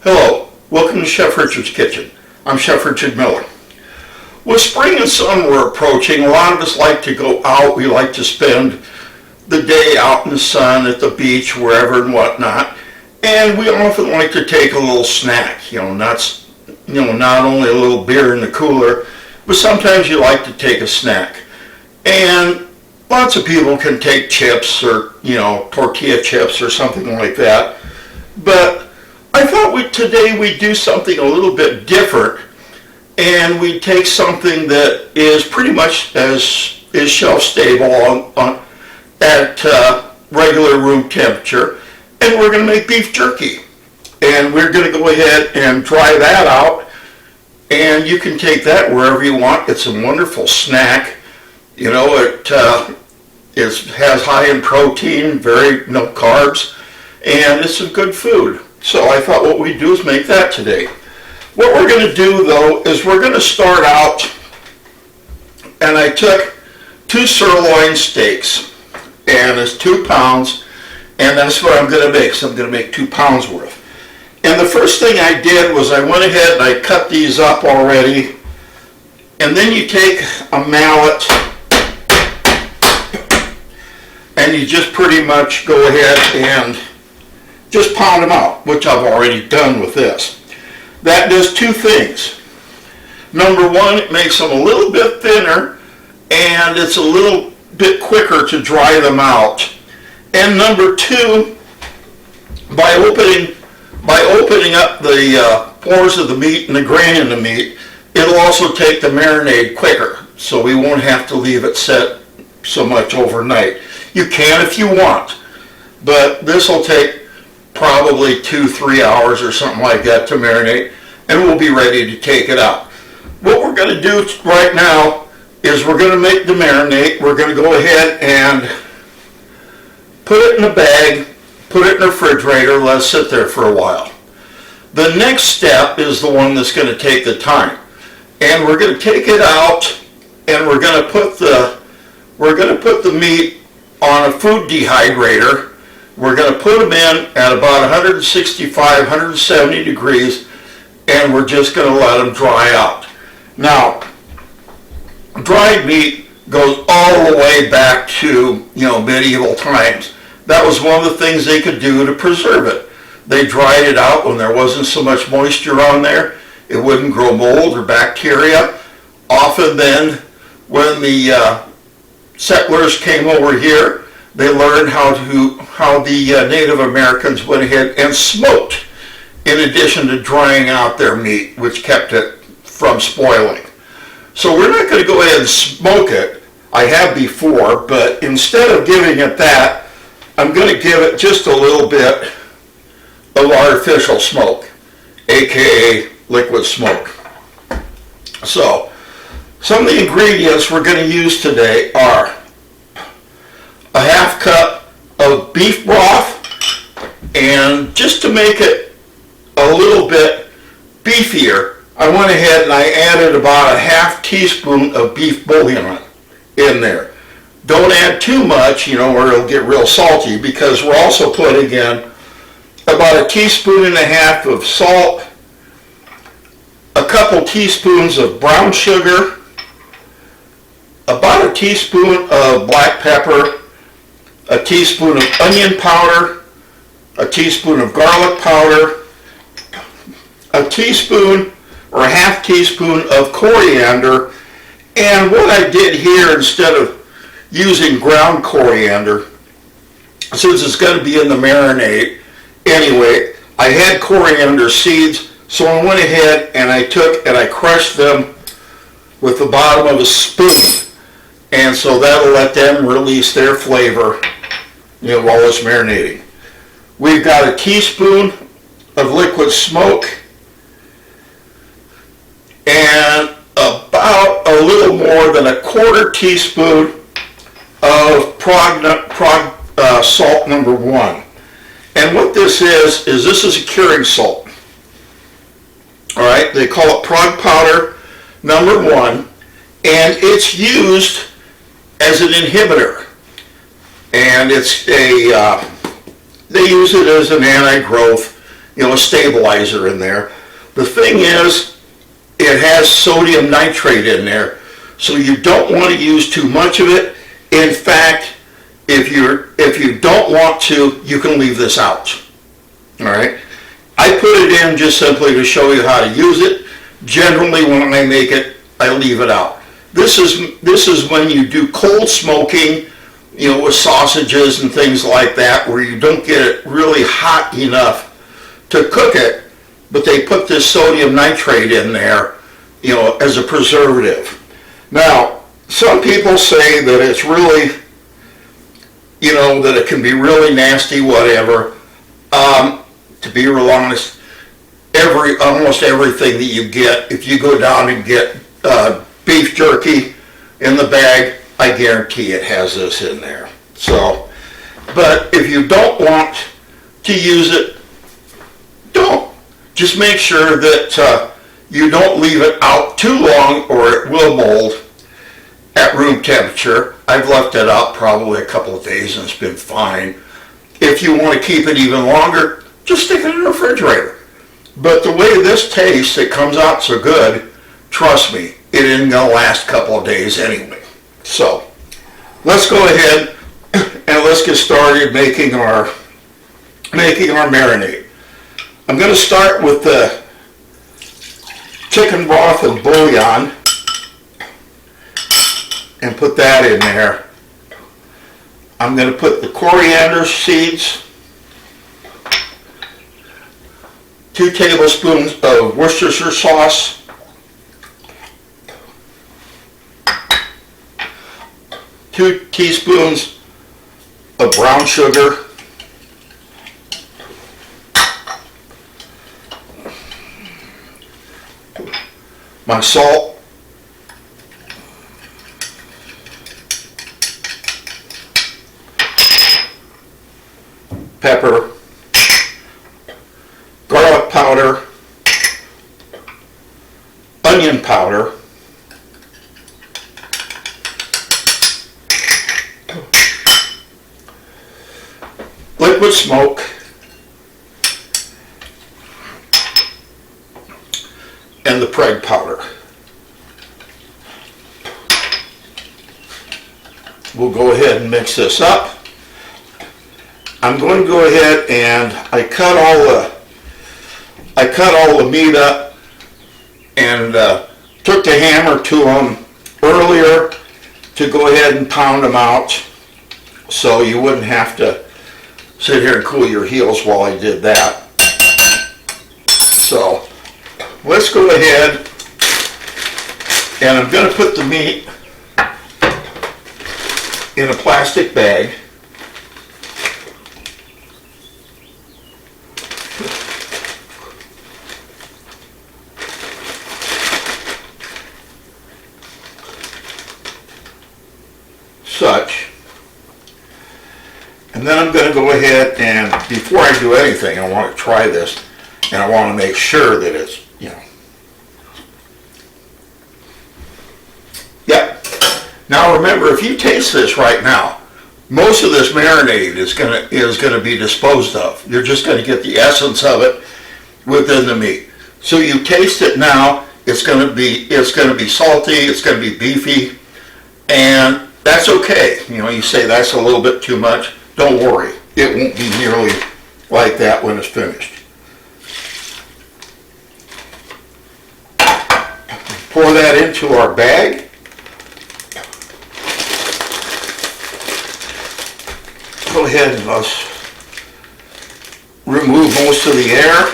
Hello, welcome to Chef Richard's Kitchen. I'm Chef Richard Miller. With spring and summer approaching, a lot of us like to go out. We like to spend the day out in the sun, at the beach, wherever and whatnot. And we often like to take a little snack, not only a little beer in the cooler, but sometimes you like to take a snack. And lots of people can take chips or, tortilla chips or something like that. But I thought today we'd do something a little bit different, and we'd take something that is pretty much is shelf stable at regular room temperature, and we're going to make beef jerky. And we're going to go ahead and dry that out, and you can take that wherever you want. It's a wonderful snack. It has high in protein, no carbs, and it's some good food. So I thought what we'd do is make that today. What we're going to do, though, is we're going to start out, and I took 2 sirloin steaks, and it's 2 pounds, and that's what I'm going to make. So I'm going to make 2 pounds worth. And the first thing I did was I went ahead and I cut these up already, and then you take a mallet, and you just pretty much go ahead and just pound them out, which I've already done with this. That does 2 things. Number 1, it makes them a little bit thinner, and it's a little bit quicker to dry them out. And number 2, by opening up the pores of the meat and the grain in the meat, it'll also take the marinade quicker, so we won't have to leave it set so much overnight. You can if you want, but this will take probably 2-3 hours or something like that to marinate, and we'll be ready to take it out. What we're going to do right now is we're going to make the marinade. We're going to go ahead and put it in a bag, put it in the refrigerator, let it sit there for a while. The next step is the one that's going to take the time, and we're going to take it out, and we're going to put the meat on a food dehydrator. We're going to put them in at about 165, 170 degrees, and we're just going to let them dry out. Now, dried meat goes all the way back to, medieval times. That was one of the things they could do to preserve it. They dried it out when there wasn't so much moisture on there. It wouldn't grow mold or bacteria. Often then, when the settlers came over here, they learned how the Native Americans went ahead and smoked in addition to drying out their meat, which kept it from spoiling. So we're not going to go ahead and smoke it. I have before, but instead of giving it that, I'm going to give it just a little bit of artificial smoke, aka liquid smoke. So some of the ingredients we're going to use today are a half cup of beef broth, and just to make it a little bit beefier, I went ahead and I added about a half teaspoon of beef bouillon in there. Don't add too much, or it'll get real salty, because we're also putting in about 1.5 teaspoons of salt, a couple teaspoons of brown sugar, about 1 teaspoon of black pepper, 1 teaspoon of onion powder, 1 teaspoon of garlic powder, 1 teaspoon or 1/2 teaspoon of coriander. And what I did here, instead of using ground coriander, since it's going to be in the marinade anyway, I had coriander seeds, so I went ahead and I took and I crushed them with the bottom of a spoon, and so that'll let them release their flavor while it's marinating. We've got 1 teaspoon of liquid smoke, and about a little more than 1/4 teaspoon of salt number 1. And what this is this is a curing salt. All right, they call it prog powder number 1, and it's used as an inhibitor. And it's they use it as an anti-growth a stabilizer in there. The thing is, it has sodium nitrate in there, so you don't want to use too much of it. In fact, if you don't want to, you can leave this out. All right. I put it in just simply to show you how to use it. Generally, when I make it, I leave it out. This is when you do cold smoking, with sausages and things like that, where you don't get it really hot enough to cook it, but they put this sodium nitrate in there, as a preservative. Now, some people say that it's really, that it can be really nasty, whatever. To be real honest, almost everything that you get, if you go down and get beef jerky in the bag, I guarantee it has this in there. So, but if you don't want to use it, don't. Just make sure that you don't leave it out too long, or it will mold at room temperature. I've left it out probably a couple of days and it's been fine. If you want to keep it even longer, just stick it in the refrigerator. But the way this tastes, it comes out so good, trust me, it isn't going to last a couple of days anyway. So, let's go ahead and let's get started making our marinade. I'm going to start with the chicken broth and bouillon and put that in there. I'm going to put the coriander seeds, 2 tablespoons of Worcestershire sauce, 2 teaspoons of brown sugar, my salt, pepper, garlic powder, onion powder, liquid smoke, and the Preg powder. We'll go ahead and mix this up. I'm going to go ahead and I cut all the meat up and took the hammer to them earlier to go ahead and pound them out, so you wouldn't have to sit here and cool your heels while I did that. So let's go ahead, and I'm going to put the meat in a plastic bag. Such. And then I'm going to go ahead and, before I do anything, I want to try this, and I want to make sure that it's, yeah. Now remember, if you taste this right now, most of this marinade is going to be disposed of. You're just going to get the essence of it within the meat. So you taste it now, it's going to be salty, it's going to be beefy, and that's okay. You say that's a little bit too much. Don't worry. It won't be nearly like that when it's finished. Pour that into our bag. Go ahead and let's remove most of the air.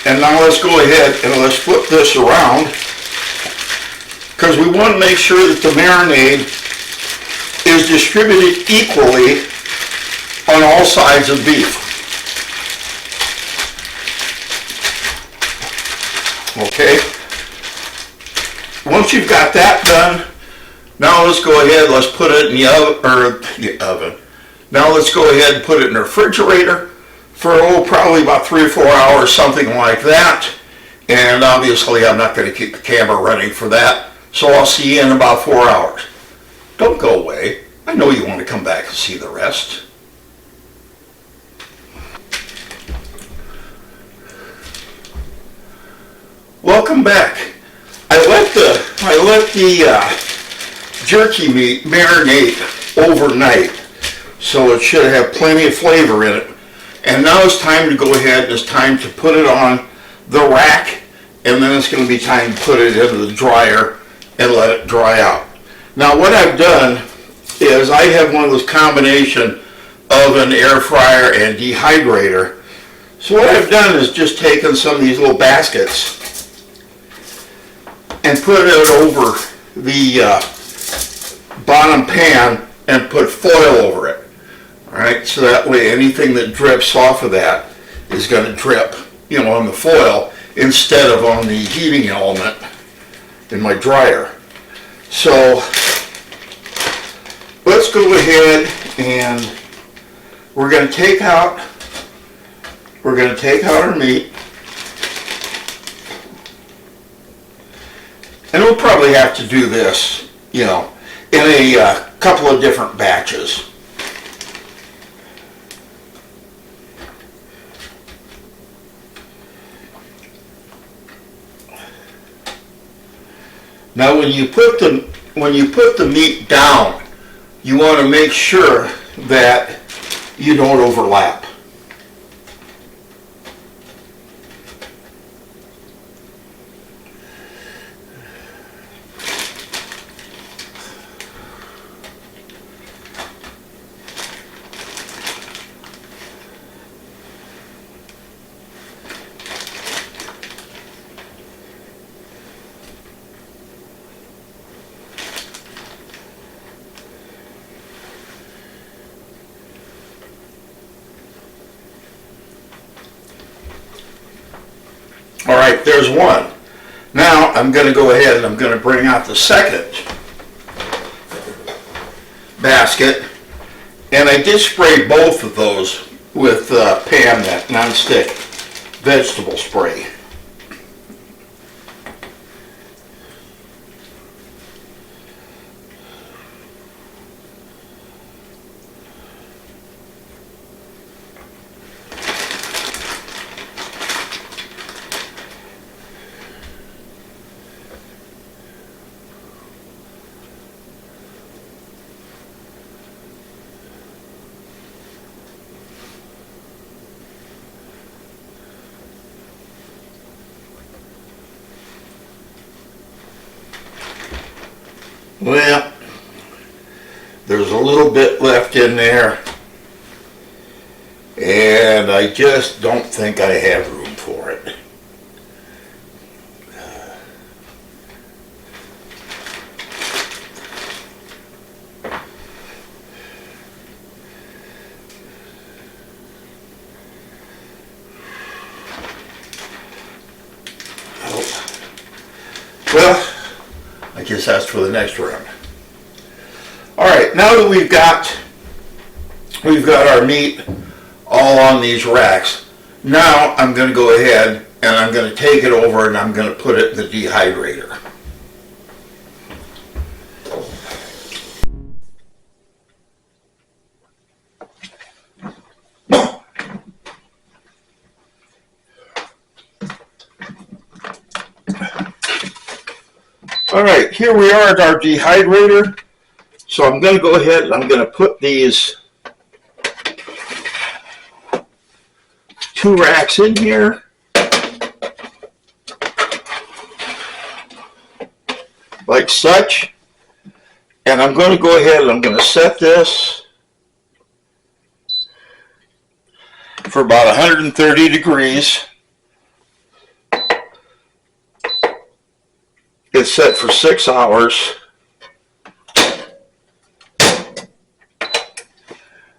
And now let's go ahead and let's flip this around, because we want to make sure that the marinade is distributed equally on all sides of beef. Okay? Once you've got that done, now let's go ahead, let's put it in the oven. Now let's go ahead and put it in the refrigerator for probably about 3 or 4 hours, something like that. And obviously I'm not going to keep the camera running for that, so I'll see you in about 4 hours. Don't go away. I know you want to come back and see the rest. Welcome back. I let the jerky meat marinate overnight, so it should have plenty of flavor in it. And now it's time to go ahead. It's time to put it on the rack, and then it's going to be time to put it into the dryer and let it dry out. Now what I've done is I have one of those combination of an air fryer and dehydrator. So what I've done is just taken some of these little baskets and put it over the bottom pan and put foil over it. Alright, so that way anything that drips off of that is going to drip, on the foil instead of on the heating element in my dryer. So let's go ahead and we're going to take out our meat. And we'll probably have to do this, in a couple of different batches. Now when you put the meat down, you want to make sure that you don't overlap. All right, there's one. Now I'm going to go ahead and I'm going to bring out the second basket, and I did spray both of those with Pam, that non-stick vegetable spray. Well, there's a little bit left in there, and I just don't think I have room for it. Well, I guess that's for the next round. All right, now that we've got our meat all on these racks, now I'm going to go ahead and I'm going to take it over and I'm going to put it in the dehydrator. All right, here we are at our dehydrator. So I'm going to go ahead and I'm going to put these 2 racks in here. Like such. And I'm going to go ahead and I'm going to set this for about 130 degrees. It's set for 6 hours.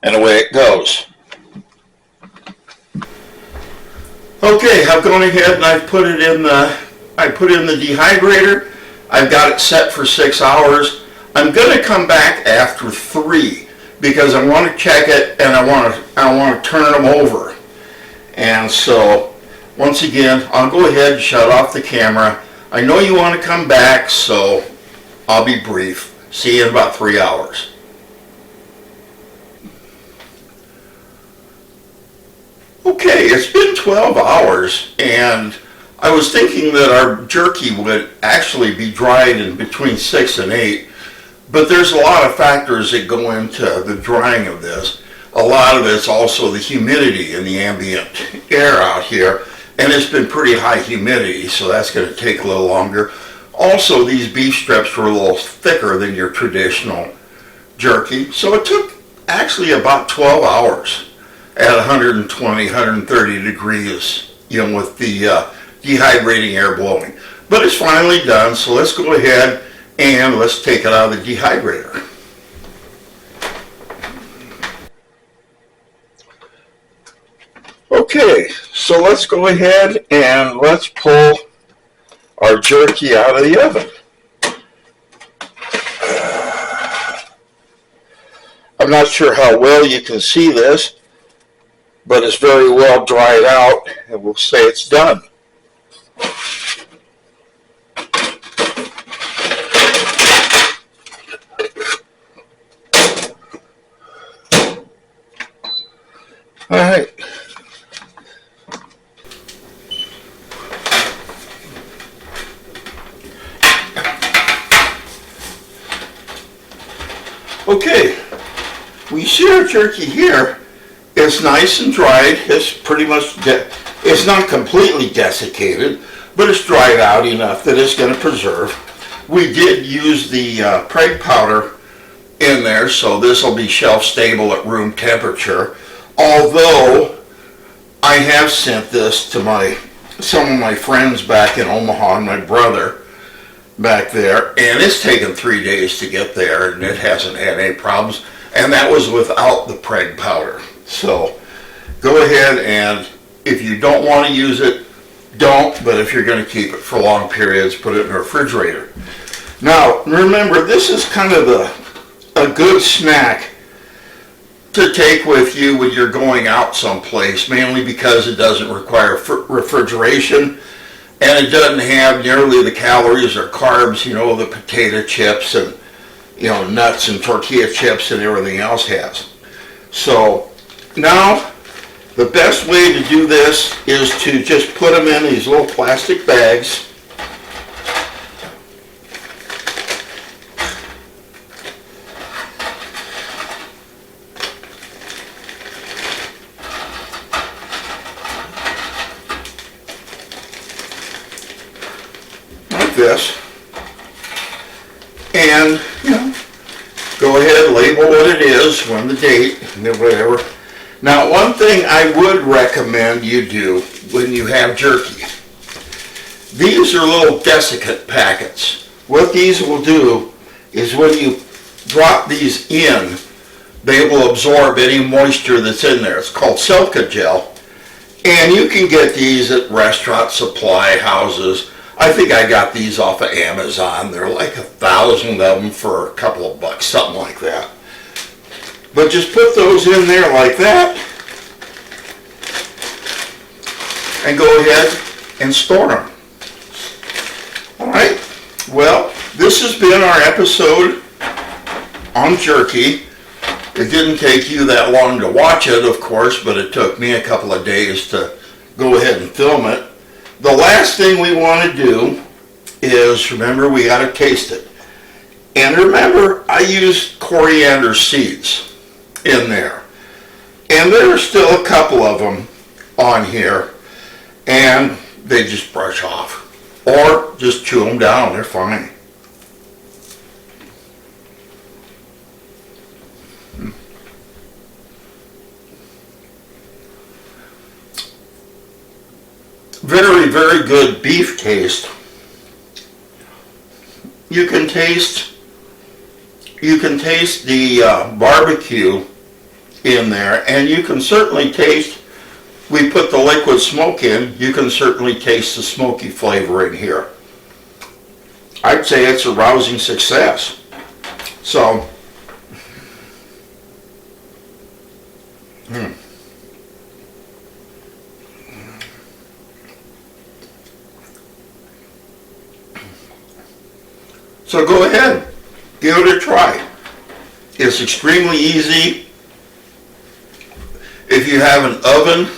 And away it goes. Okay, I've gone ahead and I've put it in the dehydrator. I've got it set for 6 hours. I'm going to come back after 3 because I want to check it and I want to turn them over. And so once again, I'll go ahead and shut off the camera. I know you want to come back, so I'll be brief. See you in about 3 hours. Okay, it's been 12 hours and I was thinking that our jerky would actually be dried in between 6 and 8, but there's a lot of factors that go into the drying of this. A lot of it's also the humidity in the ambient air out here, and it's been pretty high humidity, so that's going to take a little longer. Also, these beef strips were a little thicker than your traditional jerky, so it took actually about 12 hours at 120, 130 degrees, with the dehydrating air blowing. But it's finally done, so let's go ahead and let's take it out of the dehydrator. Okay, so let's go ahead and let's pull our jerky out of the oven. I'm not sure how well you can see this, but it's very well dried out, and we'll say it's done. All right. Okay, we see our jerky here. It's nice and dried. It's pretty much, it's not completely desiccated, but it's dried out enough that it's going to preserve. We did use the preg powder in there, so this will be shelf stable at room temperature. Although I have sent this to some of my friends back in Omaha and my brother back there, and it's taken 3 days to get there, and it hasn't had any problems, and that was without the preg powder. So go ahead, and if you don't want to use it, don't, but if you're going to keep it for long periods, put it in the refrigerator. Now remember, this is kind of a good snack to take with you when you're going out someplace, mainly because it doesn't require refrigeration, and it doesn't have nearly the calories or carbs, the potato chips and, nuts and tortilla chips and everything else has. So now the best way to do this is to just put them in these little plastic bags. This, and go ahead, label what it is, when the date, and whatever. Now, one thing I would recommend you do when you have jerky, these are little desiccant packets. What these will do is when you drop these in, they will absorb any moisture that's in there. It's called silica gel, and you can get these at restaurant supply houses. I think I got these off of Amazon. They're like 1,000 of them for a couple of bucks, something like that. But just put those in there like that, and go ahead and store them. All right. Well, this has been our episode on jerky. It didn't take you that long to watch it, of course, but it took me a couple of days to go ahead and film it. The last thing we want to do is, remember, we got to taste it. And remember, I used coriander seeds in there. And there are still a couple of them on here, and they just brush off. Or just chew them down, they're fine. Very, very good beef taste. You can taste the barbecue in there, and you can certainly taste, we put the liquid smoke in, you can certainly taste the smoky flavor in here. I'd say it's a rousing success. So, So go ahead, give it a try. It's extremely easy. If you have an oven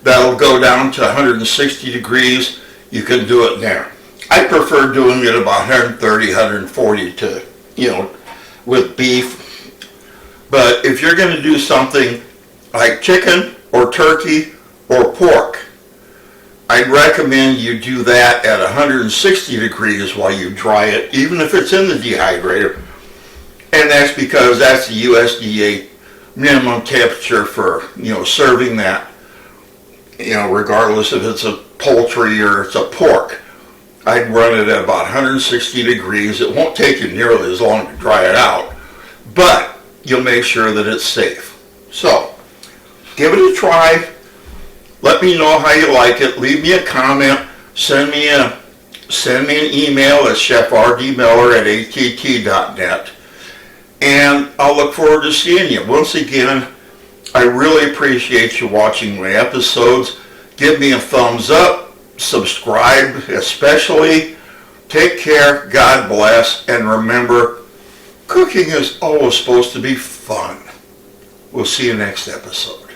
that'll go down to 160 degrees. You can do it there. I prefer doing it about 130, 140 to, with beef. But if you're going to do something like chicken or turkey or pork, I'd recommend you do that at 160 degrees while you dry it, even if it's in the dehydrator. And that's because that's the USDA minimum temperature for, serving that, regardless if it's a poultry or it's a pork. I'd run it at about 160 degrees. It won't take you nearly as long to dry it out, but you'll make sure that it's safe. So, give it a try. Let me know how you like it. Leave me a comment. Send me an email at chefrdmiller@att.net. And I'll look forward to seeing you. Once again, I really appreciate you watching my episodes. Give me a thumbs up. Subscribe especially. Take care. God bless. And remember, cooking is always supposed to be fun. We'll see you next episode.